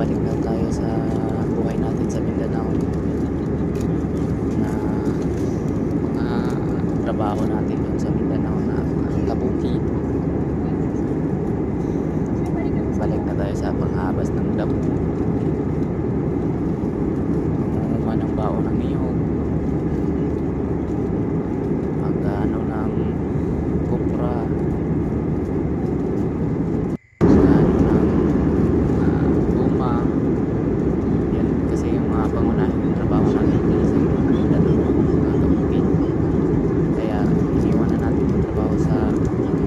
balik na tayo sa buhay natin sa Mindanao na mga trabaho natin dun sa Mindanao na kabuki. Balik na tayo sa panghabas ng damo, mangunguha ng baon ng niyog, magano ng kupra, magano ng guma. Yan kasi yung mga pangunahing trabaho natin dito sa Mindanao, mga kabukid. Kaya iniwan na natin yung trabaho sa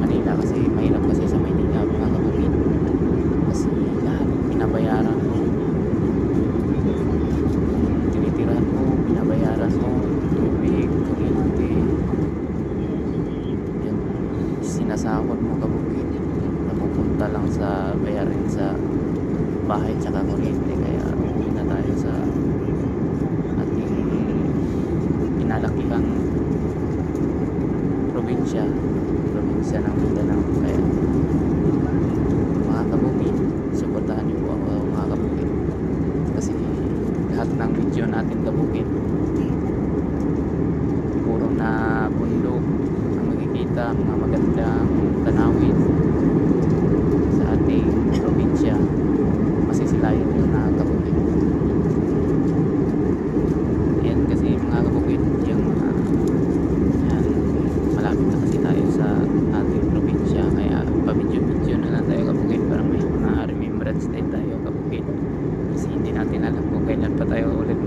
Manila kasi mahirap kasi sa Maynila, mga kabukid. Kasi lahat binabayaran mo, tinitirahan mo, binabayaran mo, tubig, kuryente, yun, sinasahod mo kabukid, napupunta lang sa bayarin sa bahay tsaka kuryente. Kaya uwi na tayo sa ating pinalakihang probinsya ng Mindanao. Kaya mga kabukid, suportahan niyo po ako mga kabukid, kasi lahat ng video natin kabukid puro na bundok ang makikita, mga magandang tanawin sa ating probinsya. Masisilayan yun na kabukid. Yan kasi mga kabukid, yung yan, malapit na kasi tayo sa ating probinsya. Kaya pa-video na lang tayo kabukid para may mga remembrance din tayo kabukid, kasi hindi natin alam kung kailan pa tayo ulit